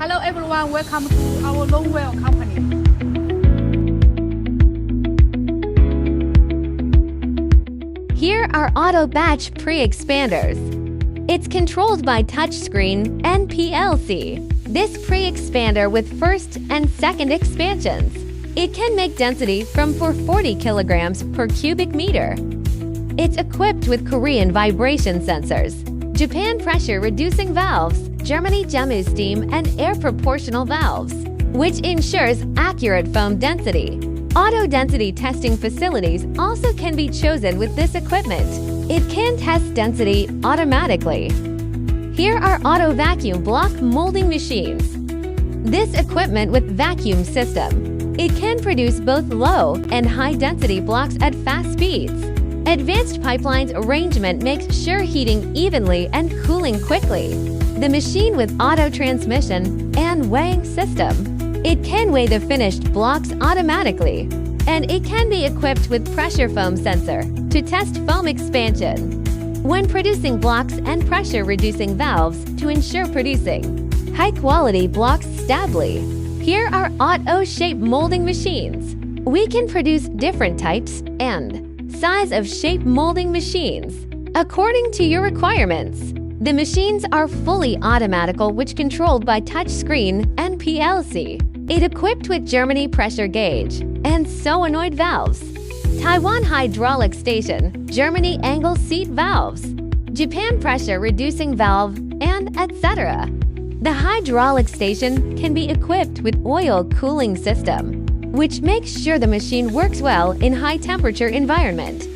Hello everyone, welcome to our Longwell company. Here are auto batch pre-expanders. It's controlled by touchscreen and PLC. This pre-expander with first and second expansions. It can make density from 440 kilograms per cubic meter. It's equipped with Korean vibration sensors, Japan pressure reducing valves, Germany JEMU steam and air proportional valves, which ensures accurate foam density. Auto density testing facilities also can be chosen with this equipment. It can test density automatically. Here are auto vacuum block molding machines. This equipment with vacuum system. It can produce both low and high density blocks at fast speeds. Advanced pipelines arrangement makes sure heating evenly and cooling quickly. The machine with auto transmission and weighing system. It can weigh the finished blocks automatically, and it can be equipped with pressure foam sensor to test foam expansion. When producing blocks and pressure reducing valves to ensure producing high-quality blocks stably. Here are auto shape molding machines. We can produce different types and size of shape molding machines according to your requirements. The machines are fully automatical, which controlled by touchscreen and PLC. It equipped with Germany pressure gauge and solenoid valves, Taiwan hydraulic station, Germany angle seat valves, Japan pressure reducing valve, and etc. The hydraulic station can be equipped with oil cooling system, which makes sure the machine works well in high temperature environment.